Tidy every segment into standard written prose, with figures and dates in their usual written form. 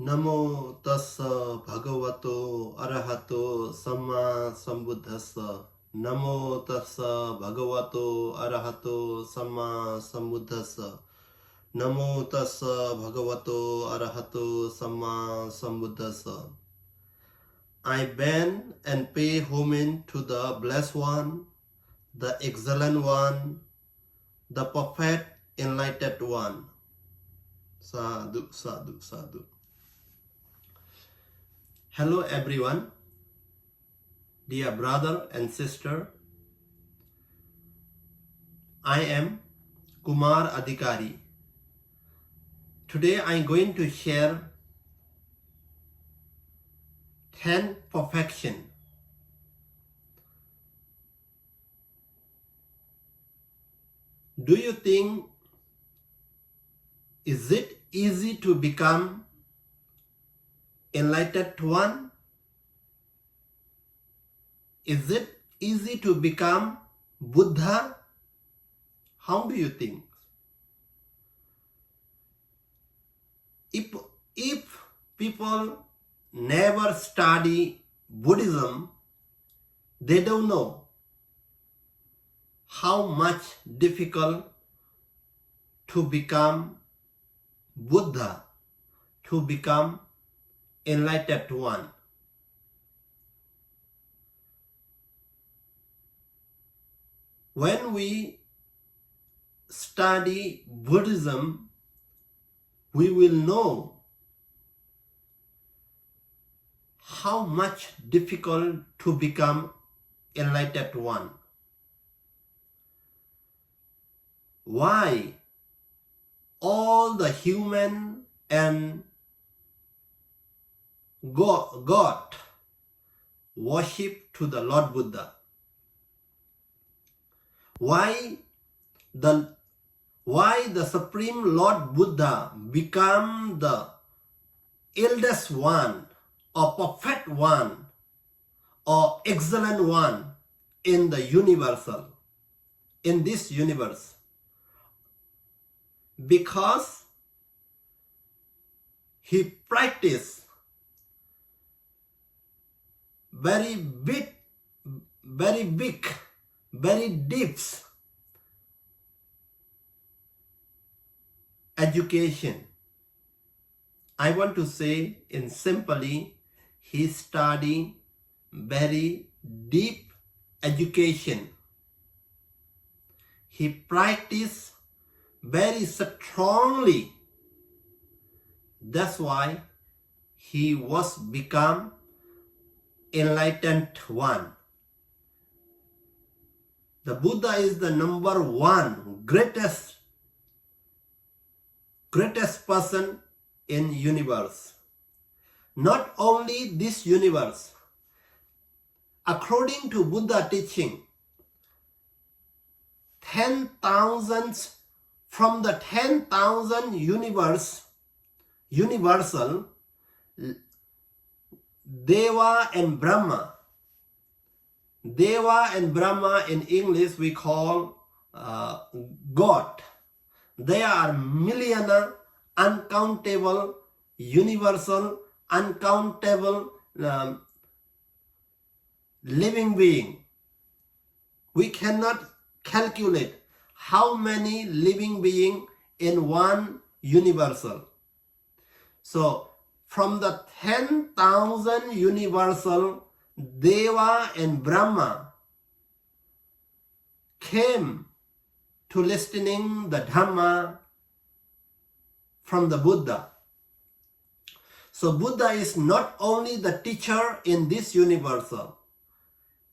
Namo tassa bhagavato arahato samma sambuddhassa. Namo tassa bhagavato arahato samma sambuddhassa. Namo tassa bhagavato arahato samma sambuddhassa. I bend and pay homage to the Blessed One, the Excellent One, the Perfect Enlightened One. Sadhu, sadhu, sadhu. Hello everyone, dear brother and sister. I am Kumar Adhikar. Today I am going to share 10 perfection. Do you think is it easy to become enlightened one? Is it easy to become Buddha? How do you think? If people never study Buddhism, they don't know how much difficult to become Buddha, to become enlightened one. When we study Buddhism, we will know how much difficult to become enlightened one. Why all the human and God worship to the Lord Buddha? Why the Supreme Lord Buddha become the eldest one or perfect one or excellent one in the universal, in this universe? Because he practiced very big, very deep education. I want to say in simply, he studied very deep education. He practiced very strongly. That's why he was become enlightened one. The Buddha is the number one greatest person in universe. Not only this universe. According to Buddha teaching, 10,000 from the 10,000 universal, Deva and Brahma. Deva and Brahma in English we call God. They are millionaire, uncountable, universal, uncountable living being. We cannot calculate how many living being in one universal. So from the 10,000 universal, Deva and Brahma came to listening the Dhamma from the Buddha. So Buddha is not only the teacher in this universal.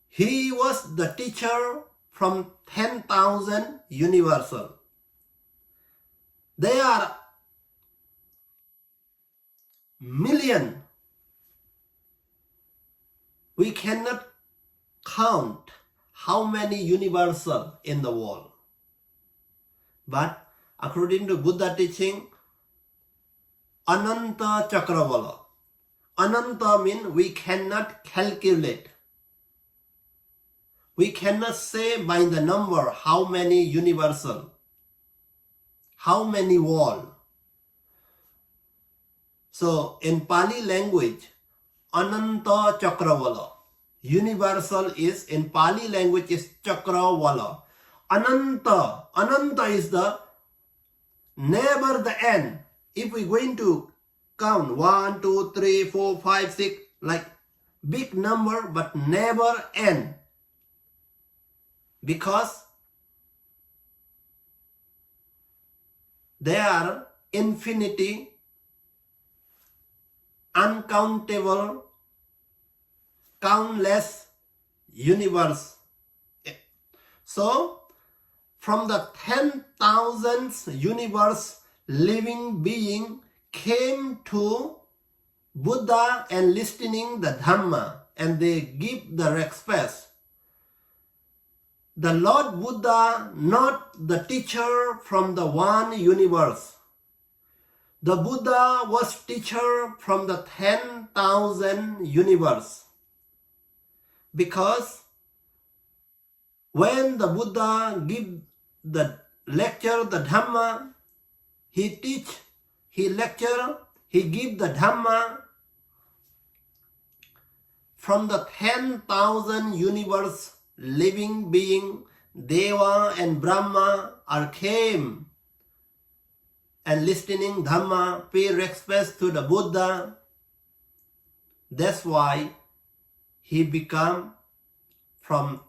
He was the teacher from 10,000 universal. There are million. We cannot count how many universal in the world. But according to Buddha teaching, Ananta Chakravala. Ananta means we cannot calculate. We cannot say by the number how many universal, how many world. So in Pali language, Ananta Chakravala. Universal is in Pali language is Chakravala. Ananta is the never the end. If we're going to count 1, 2, 3, 4, 5, 6, like big number but never end. Because there are infinity, uncountable, countless universe. So from the 10,000 universe, living being came to Buddha and listening the Dhamma, and they give the respect. The Lord Buddha, not the teacher from the one universe. The Buddha was teacher from the 10,000 universe. Because when the Buddha give the lecture, the Dhamma, he teach, he lecture, he give the Dhamma from the 10,000 universe living being, Deva and Brahma are came and listening Dhamma, pay respect to the Buddha. That's why he became from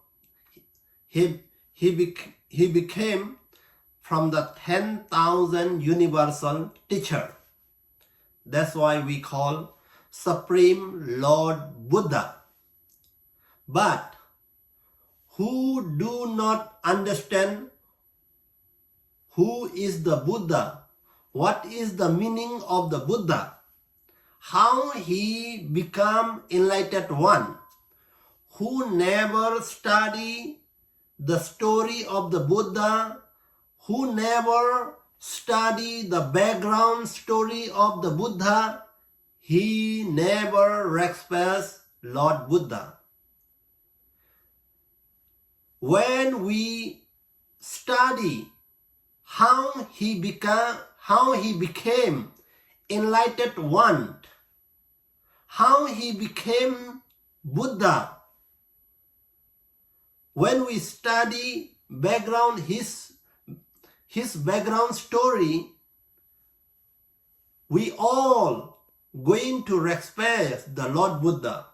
the 10,000 universal teacher. That's why we call Supreme Lord Buddha. But who do not understand who is the Buddha, what is the meaning of the Buddha, how he become enlightened one, who never study the story of the Buddha, who never study the background story of the Buddha, he never respects Lord Buddha. When we study how he became enlightened one, how he became Buddha, when we study background his background story, we all going to respect the Lord Buddha.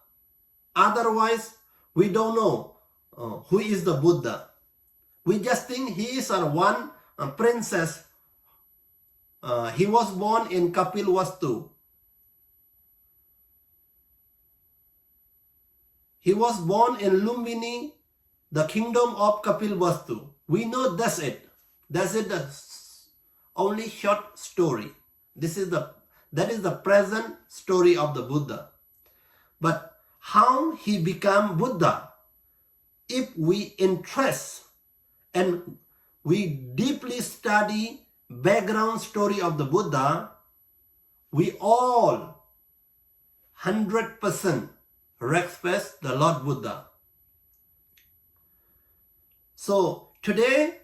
Otherwise, we don't know who is the Buddha. We just think he is one princess. He was born in Kapilvastu. He was born in Lumbini, the kingdom of Kapilvastu. We know that's it. That's it. The only short story. That is the present story of the Buddha. But how he became Buddha? If we interest and we deeply study background story of the Buddha, we all 100% respect the Lord Buddha. So today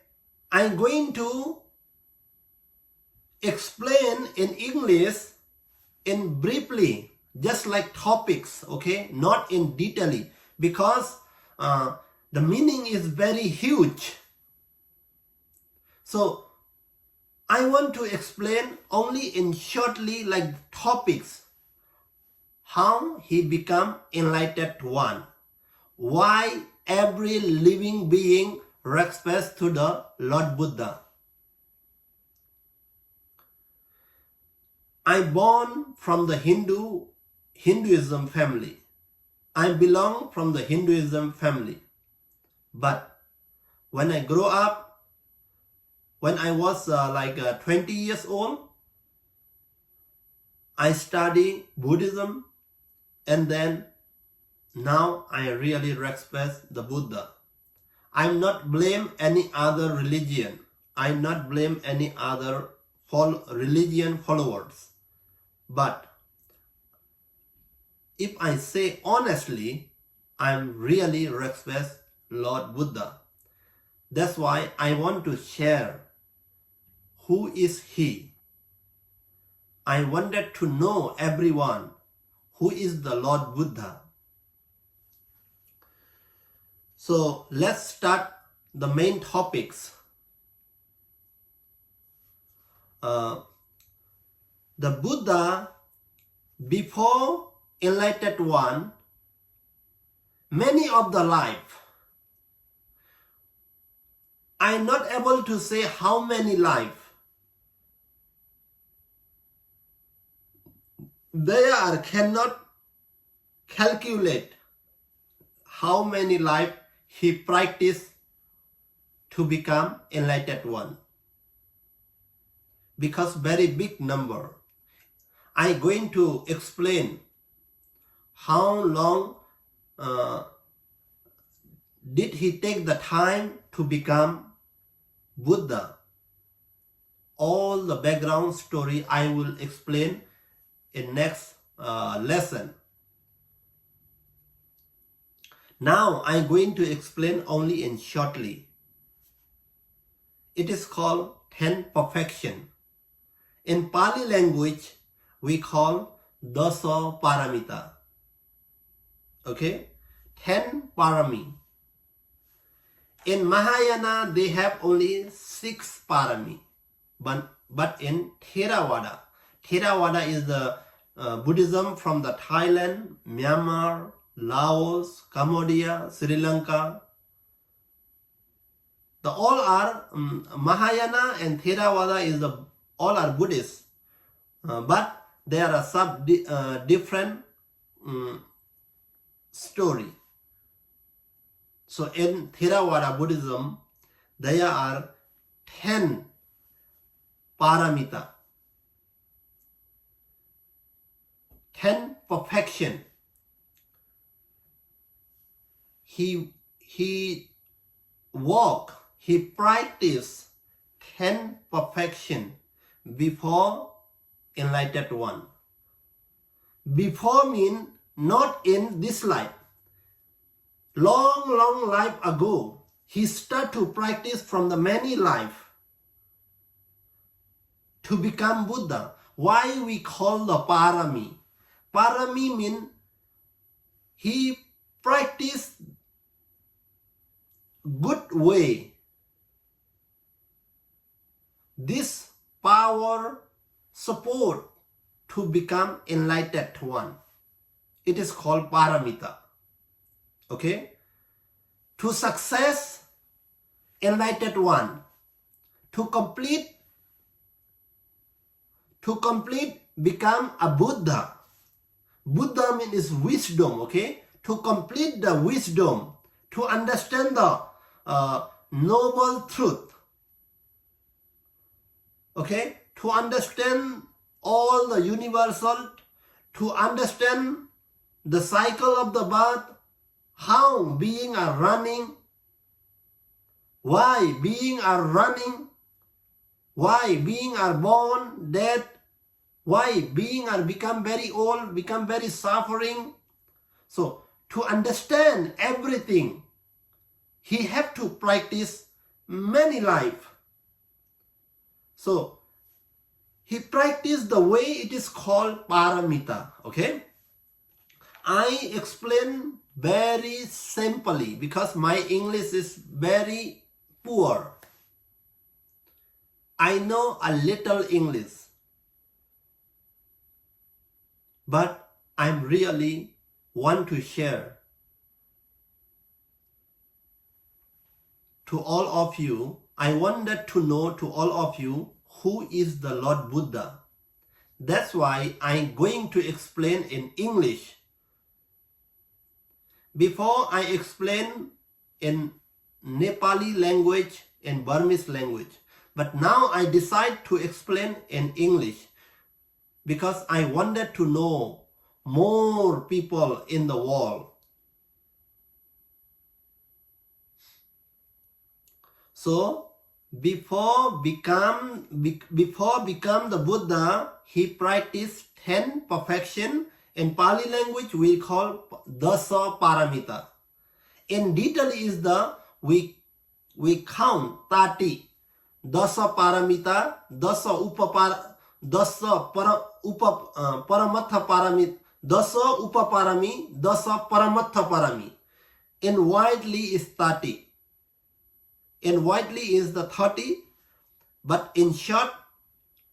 I'm going to explain in English in briefly, just like topics, okay, not in detail, because the meaning is very huge. So I want to explain only in shortly like topics. How he become enlightened one. Why every living being respects to the Lord Buddha. I born from the Hinduism family. I belong from the Hinduism family. But when I grow up, when I was 20 years old, I study Buddhism, and then now I really respect the Buddha. I'm not blame any other religion. I'm not blame any other religion followers. But if I say honestly, I'm really respect Lord Buddha. That's why I want to share who is he, I wanted to know everyone who is the Lord Buddha. So let's start the main topics. The Buddha, before enlightened one, many of the life, I'm not able to say how many life. There cannot calculate how many life he practiced to become enlightened one. Because very big number. I'm going to explain how long did he take the time to become Buddha. All the background story I will explain in next lesson. Now I'm going to explain only in shortly. It is called 10 perfection. In Pali language, we call Dasa Paramita. Okay? 10 parami. In Mahayana, they have only 6 parami. But in Theravada is the Buddhism from the Thailand, Myanmar, Laos, Cambodia, Sri Lanka. The all are Mahayana and Theravada is the all are Buddhists, but there are some different story. So in Theravada Buddhism, there are 10 paramita, 10 perfection. He practiced 10 perfection before enlightened one. Before mean not in this life. Long life ago, he started to practice from the many life to become Buddha. Why we call the parami? Parami mean he practiced good way. This power support to become enlightened one. It is called paramita. Okay? To success enlightened one. To complete become a Buddha. Buddha means wisdom, okay? To complete the wisdom, to understand the noble truth. Okay? To understand all the universal, to understand the cycle of the birth, how beings are running, why beings are running, why beings are born, dead, why beings are become very old, become very suffering. So to understand everything, he have to practice many life. So he practiced the way it is called paramita. Okay? I explain very simply because my English is very poor. I know a little English, but I'm really want to share to all of you. I wanted to know to all of you who is the Lord Buddha. That's why I'm going to explain in English. Before I explain in Nepali language and Burmese language. But now I decide to explain in English because I wanted to know more people in the world. So before become the Buddha, he practiced 10 perfection. In Pali language, we call Dasa Paramita. In detail is the we count 30. Dasa Paramita, Dasa Dasa Paramatha Parami, Dasa Upaparami, Dasa Paramatha Parami. In widely is 30. In widely is the 30, but in short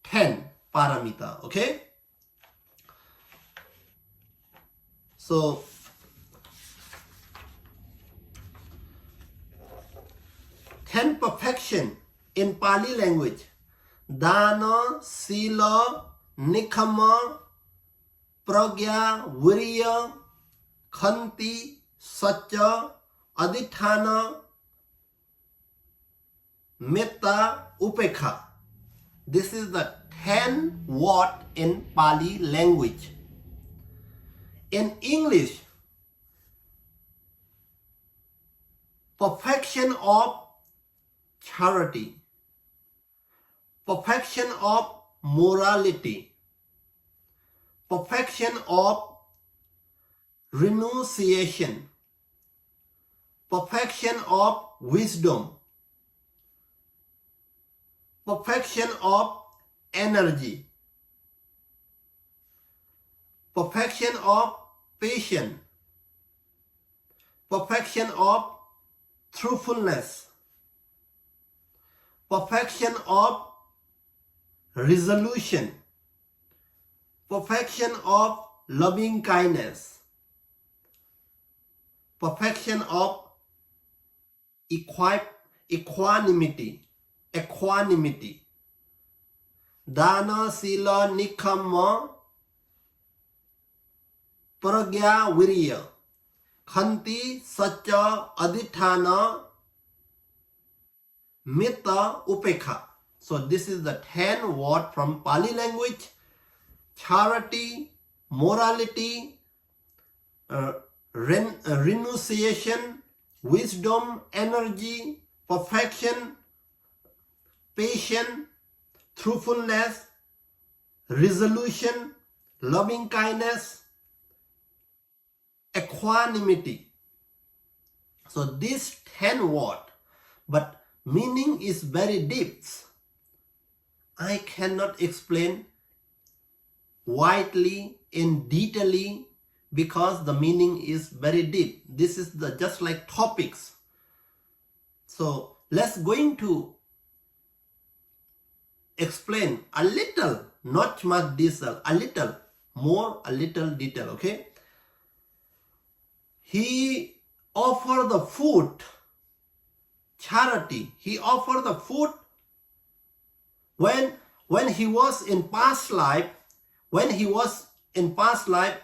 10 paramita. Okay? So 10 perfection in Pali language. Dana, Sila, Nikama, Pragya, Virya, Khanti, Satya, Adhithana, Metta, Upekha. This is the 10 word in Pali language. In English, perfection of charity, perfection of morality, perfection of renunciation, perfection of wisdom, perfection of energy, perfection of patience, perfection of truthfulness, perfection of resolution, perfection of loving kindness, perfection of equanimity, Dana, Sila, Nikama, Pragya, Virya, Khanti, Satya, Adhithana, Metta, Upekha. So this is the 10 word from Pali language. Charity, morality, renunciation, wisdom, energy, perfection, patience, truthfulness, resolution, loving kindness, equanimity. So these 10 words, but meaning is very deep. I cannot explain widely in detail because the meaning is very deep. This is the just like topics. So let's going to explain a little, not much detail, a little more, a little detail. Okay. He offered the food, charity. He offered the food when he was in past life. When he was in past life,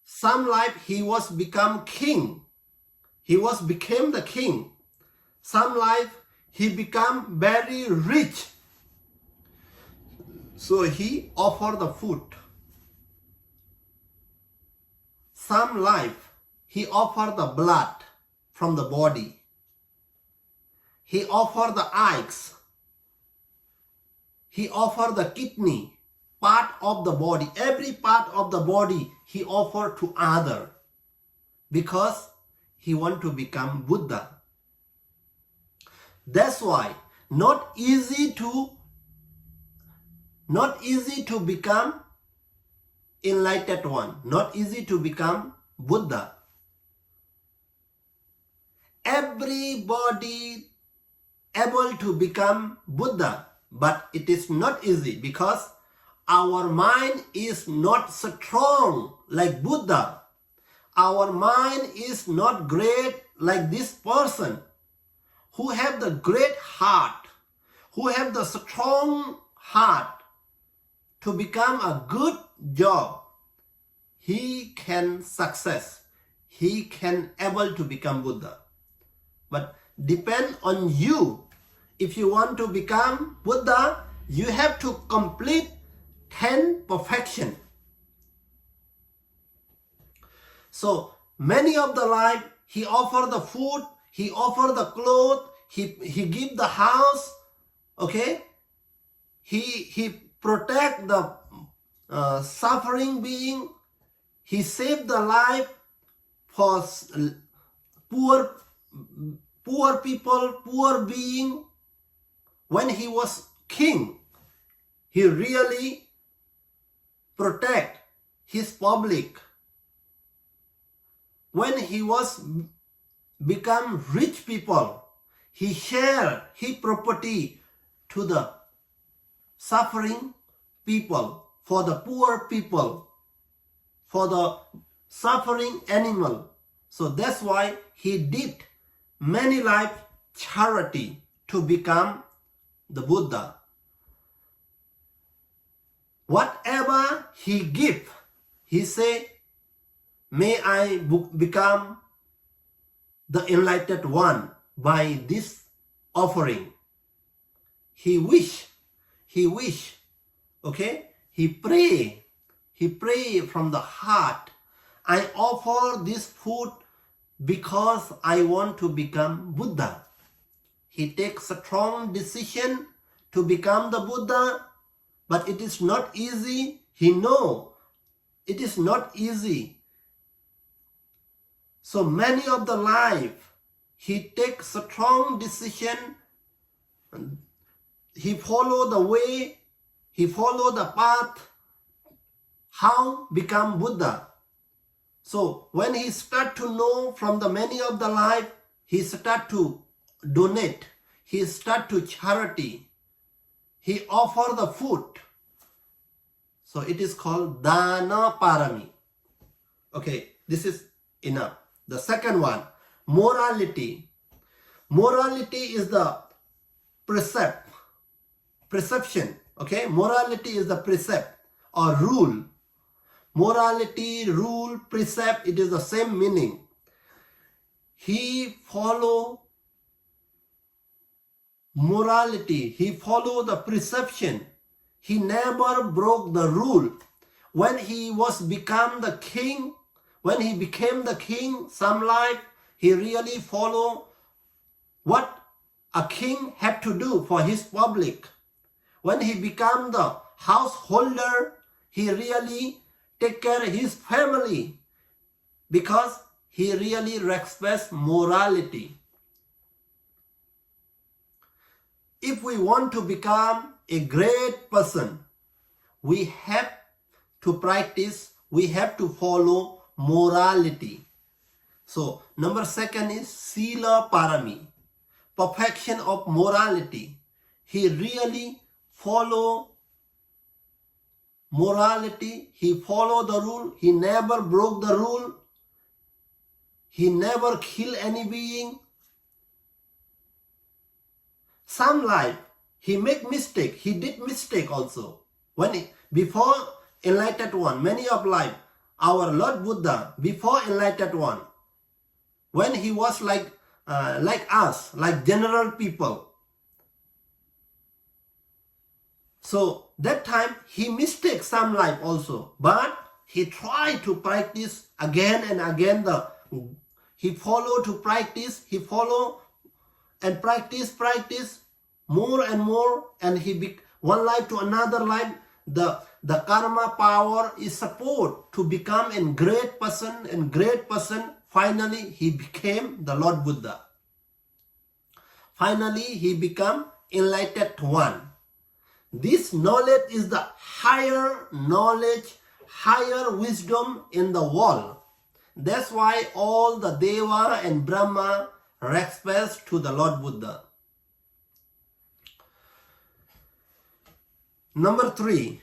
some life he was become king. He became the king. Some life he become very rich. So he offered the food. Some life he offered the blood from the body. He offered the eyes. He offered the kidney, part of the body. Every part of the body he offered to other because he want to become Buddha. That's why not easy to become enlightened one, not easy to become Buddha. Everybody able to become Buddha, but it is not easy because our mind is not strong like Buddha. Our mind is not great like this person who have the great heart, who have the strong heart to become a good job. He can success. He can able to become Buddha. But depend on you. If you want to become Buddha, you have to complete 10 perfection. So many of the life, he offered the food, he offered the clothes, he give the house, okay? He protect the suffering being. He saved the life for poor people, poor being. When he was king, he really protect his public. When he was become rich people, he share his property to the suffering people, for the poor people, for the suffering animal. So that's why he did many life charity to become the Buddha. Whatever he give, he say, may I become the enlightened one by this offering. He wish, okay? He pray from the heart. I offer this food because I want to become Buddha. He takes a strong decision to become the Buddha, but it is not easy. He know it is not easy. So many of the life, he takes a strong decision. He follow the way, he follow the path, how become Buddha. So when he start to know from the many of the life, he start to donate, he start to charity, he offer the food. So it is called Dana Parami. Okay, this is enough. The second one, morality. Morality is the perception. Okay, morality is the precept or rule. Morality, rule, precept, it is the same meaning. He follow morality, he follow the perception. He never broke the rule. When he became the king, some life, he really follow what a king had to do for his public. When he became the householder, he really take care of his family because he really respects morality. If we want to become a great person, we have to practice, we have to follow morality. So number second is Sila Parami, perfection of morality. He really follow morality, he followed the rule, he never broke the rule, he never killed any being. Some life, he make mistake, he did mistake also. Before enlightened one, many of life, our Lord Buddha, before enlightened one, when he was like us, like general people. So that time he mistake some life also, but he tried to practice again and again. He follow to practice, he follow and practice more and more, and one life to another life. The karma power is support to become a great person. Finally, he became the Lord Buddha. Finally, he became enlightened one. This knowledge is the higher knowledge, higher wisdom in the world. That's why all the Deva and Brahma respect to the Lord Buddha. Number 3,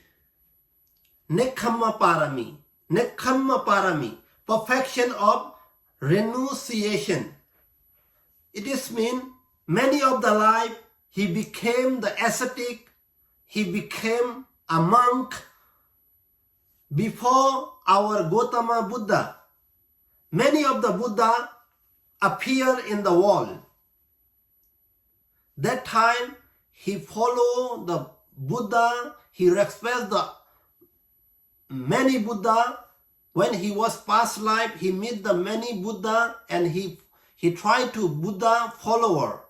Nekkhamma Parami. Nekkhamma Parami, perfection of renunciation. It is mean many of the life he became the ascetic, he became a monk before our Gautama Buddha. Many of the Buddha appear in the world. That time he follow the Buddha, he respects the many Buddha. When he was past life, he meet the many Buddha and he tried to Buddha follower.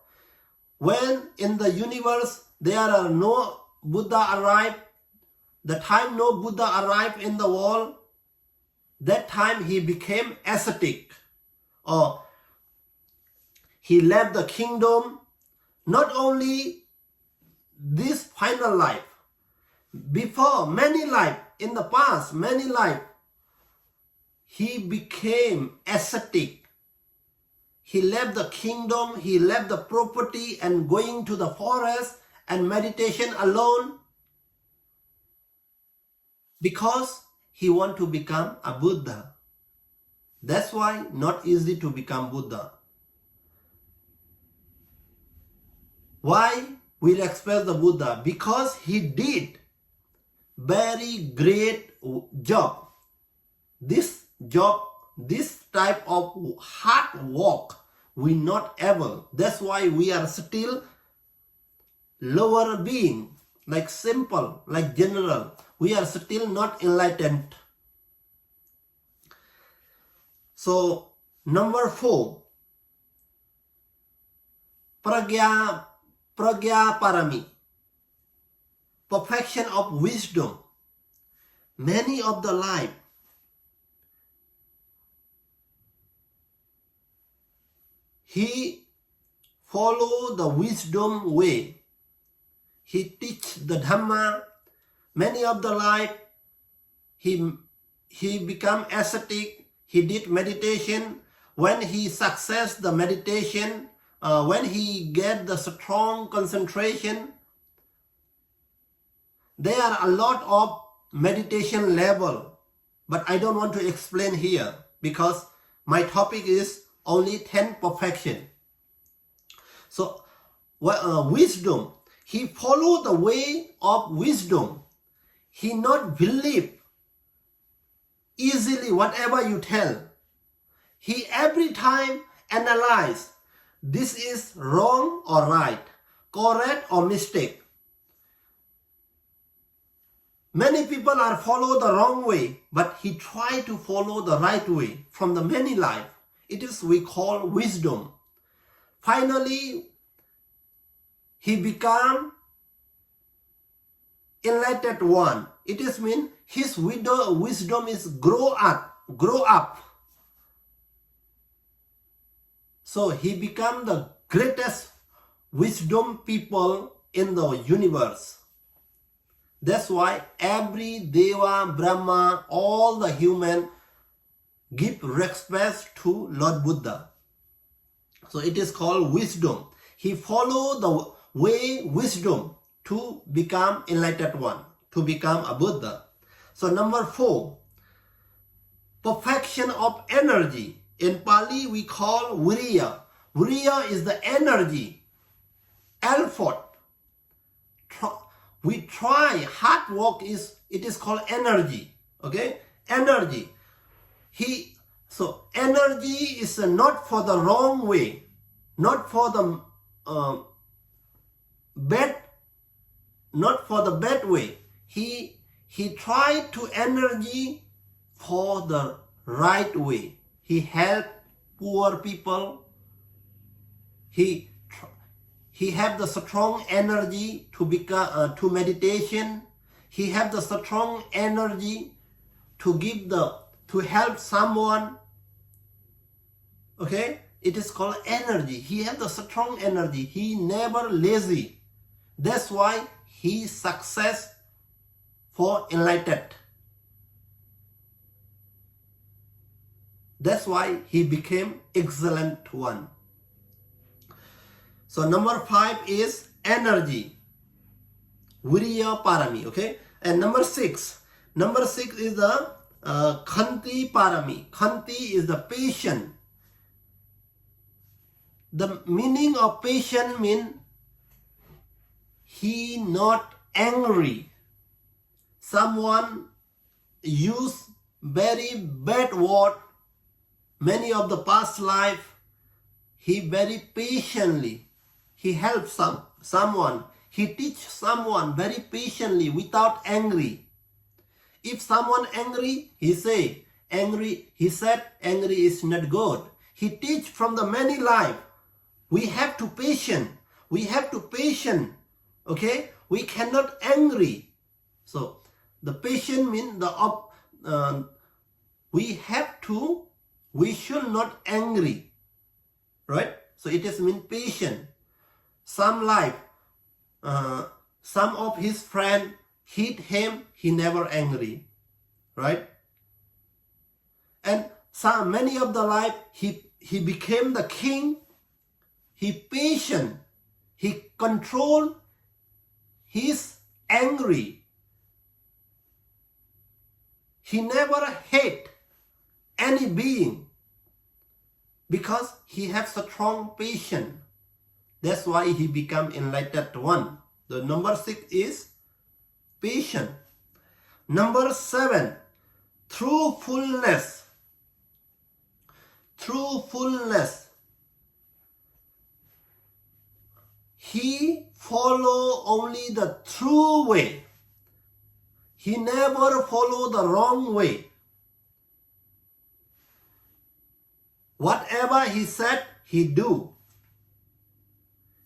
When in the universe there are no Buddha arrive, the time no Buddha arrived in the world, that time he became ascetic, or he left the kingdom. Not only this final life, before many life, in the past, many life, he became ascetic. He left the kingdom, he left the property and going to the forest and meditation alone because he want to become a Buddha. That's why not easy to become Buddha. Why we respect the Buddha? Because he did very great job. This job, this type of hard work, we not able. That's why we are still lower being, like simple, like general. We are still not enlightened. So, number 4, Pragya Parami, perfection of wisdom. Many of the life, he follow the wisdom way. He teach the Dhamma. Many of the life, he become ascetic. He did meditation. When he success the meditation, when he get the strong concentration, there are a lot of meditation level, but I don't want to explain here because my topic is only 10 perfection. So wisdom, he follow the way of wisdom. He not believe easily whatever you tell. He every time analyze, this is wrong or right, correct or mistake. Many people are follow the wrong way, but he try to follow the right way from the many life. It is we call wisdom. Finally, he become enlightened one. It is mean his wisdom is grow up. So he become the greatest wisdom people in the universe. That's why every Deva, Brahma, all the human give respect to Lord Buddha. So it is called wisdom. He follow the way wisdom to become enlightened one, to become a Buddha. So number 4, perfection of energy. In Pali we call Viriya. Viriya is the energy, effort. We try, hard work it is called energy. Okay, energy. So energy is not for the wrong way, not for the bad way. He tried to energy for the right way. He helped poor people. He have the strong energy to become to meditation. He have the strong energy to help someone. Okay, it is called energy. He have the strong energy. He never lazy. That's why he success for enlightened. That's why he became excellent one. So number 5 is energy, Viriya Parami. Okay, and number 6 is the Khanti Parami. Khanti is the patient. The meaning of patient mean he not angry. Someone use very bad word. Many of the past life, he very patiently. He helps someone. He teach someone very patiently without angry. If someone angry, he said angry is not good. He teach from the many life. We have to patient. Okay? We cannot angry. So the patient means we should not angry. Right? So it is mean patient. Some life, some of his friend hit him, he never angry, right? And many of the life, he became the king, he patient, he control, he's angry. He never hate any being because he has a strong patience. That's why he become enlightened one. The number 6 is patient. Number 7, truthfulness. Truthfulness. He follow only the true way. He never follow the wrong way. Whatever he said, he do.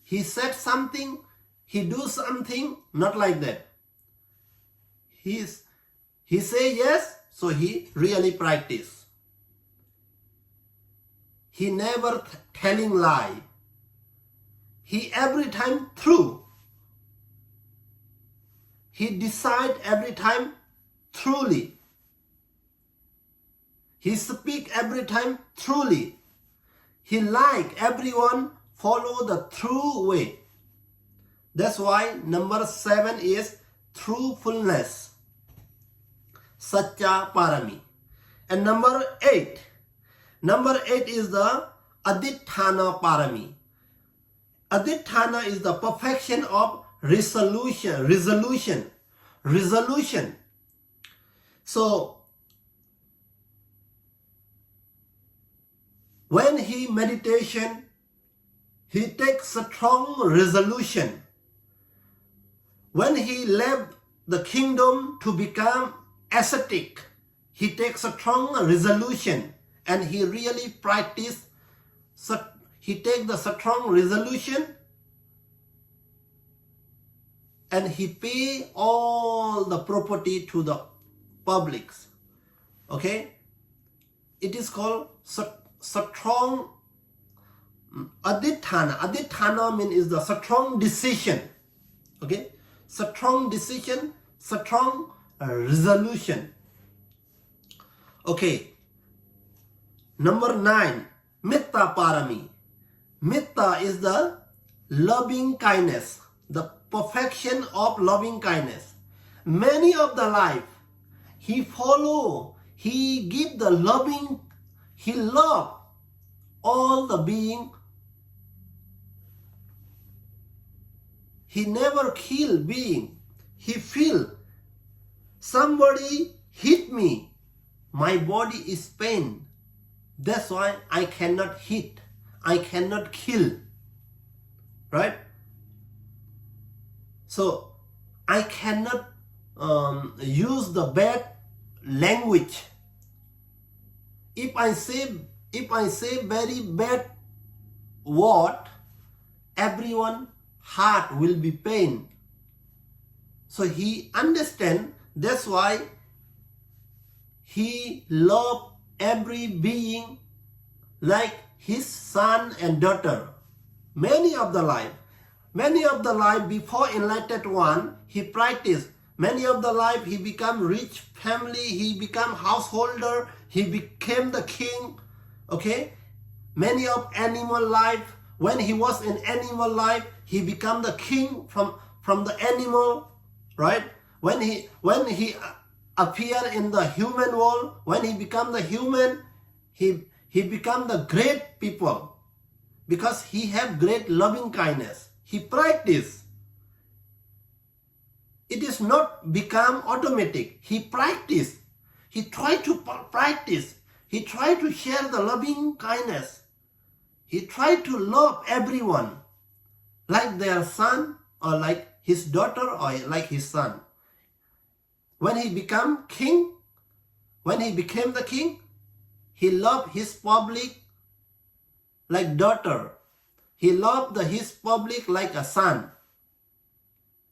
He said something, he do something, not like that. He say yes, so he really practice. He never telling lie. He every time true. He decide every time truly. He speak every time truly. He like everyone follow the true way. That's why number 7 is truthfulness. Satya Parami. And number 8. Number 8 is the Adhithana Parami. Adhithana is the perfection of resolution. So, when he meditation, he takes a strong resolution. When he left the kingdom to become ascetic, he takes a strong resolution and he really practice. He takes the strong resolution and he pay all the property to the publics. Okay? It is called strong adhithana. Adhithana means is the strong decision. Okay? Strong decision, strong resolution. Okay. Number 9, Mitta Parami. Mitta is the loving kindness, the perfection of loving kindness. Many of the life, he follow, he give the loving, he love all the being. He never kill being. He feel somebody hit me, my body is pain. That's why I cannot hit, I cannot kill, right? So I cannot use the bad language. If I say very bad word, everyone heart will be pain. So he understand. That's why he love every being like his son and daughter. Many of the life before enlightened one, he practiced. Many of the life he become rich family, he become householder, he became the king. Okay? Many of animal life, when he was in animal life, he become the king from the animal, right? When he appear in the human world, when he become the human, he become the great people because he have great loving kindness. He practice. It is not become automatic. He practice. He try to practice. He try to share the loving kindness. He try to love everyone like their son or like his daughter or like his son. When he became king, when he became the king, he loved his public like daughter. He loved his public like a son.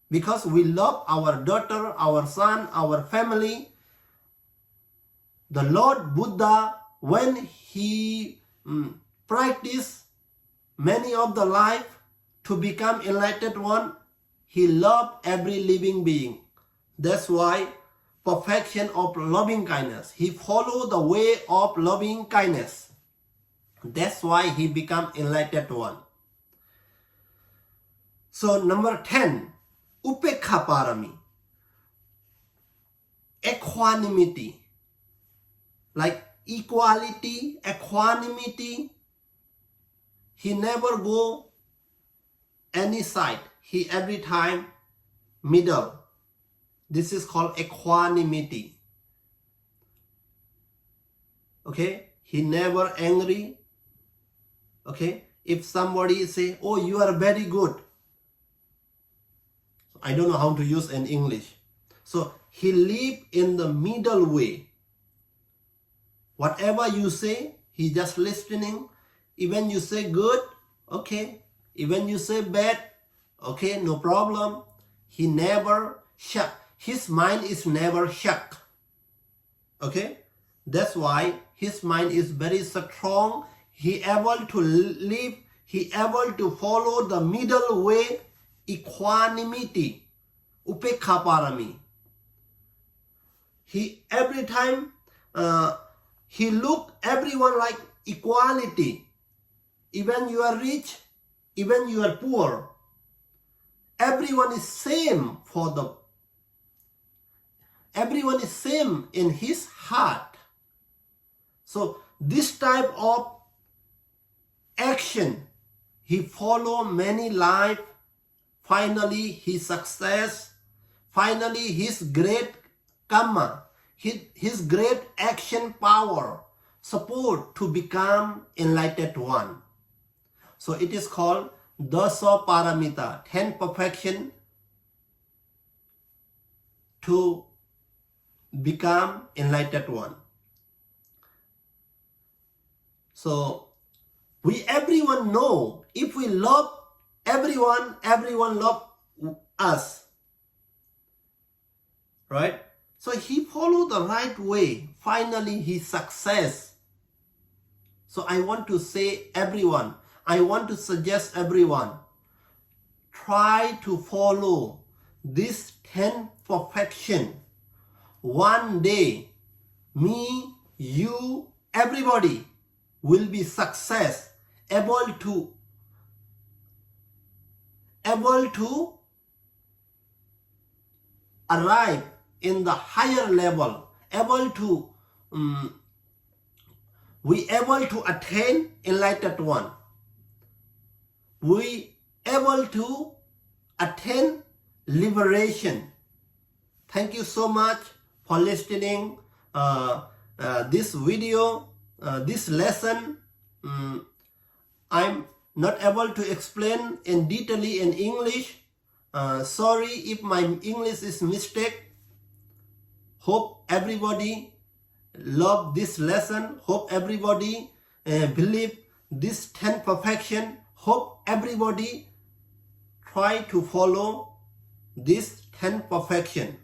Because we love our daughter, our son, our family. The Lord Buddha, when he practiced many of the life to become enlightened one, he loved every living being. That's why perfection of loving kindness. He followed the way of loving kindness. That's why he become enlightened one. So number 10, upekha parami. Equanimity. Like equality, equanimity. He never go any side. He every time middle. This is called equanimity. Okay? He never angry. Okay? If somebody say, oh, you are very good. I don't know how to use in English. So he live in the middle way. Whatever you say, he just listening. Even you say good, okay. Even you say bad, okay, no problem. He never shock. His mind is never shocked. Okay? That's why his mind is very strong. He able to live, he able to follow the middle way, equanimity, upekha parami. He every time he look everyone like equality. Even you are rich, even you are poor. Everyone is same everyone is same in his heart. So this type of action, he follow many life. Finally, his success. Finally, his great karma, his great action power, support to become enlightened one. So it is called Dasa Paramita, 10 perfection to become enlightened one. So we everyone know if we love everyone, everyone love us. Right? So he followed the right way. Finally, he success. So I want to say everyone, I want to suggest everyone, try to follow this 10 perfection. One day, me, you, everybody will be success, able to arrive in the higher level, we able to attain enlightened one. We able to attain liberation. Thank you so much for listening this video, this lesson. I'm not able to explain in detail in English. Sorry if my English is mistake. Hope everybody love this lesson. Hope everybody believe this 10 perfection. Hope everybody try to follow this 10 perfection.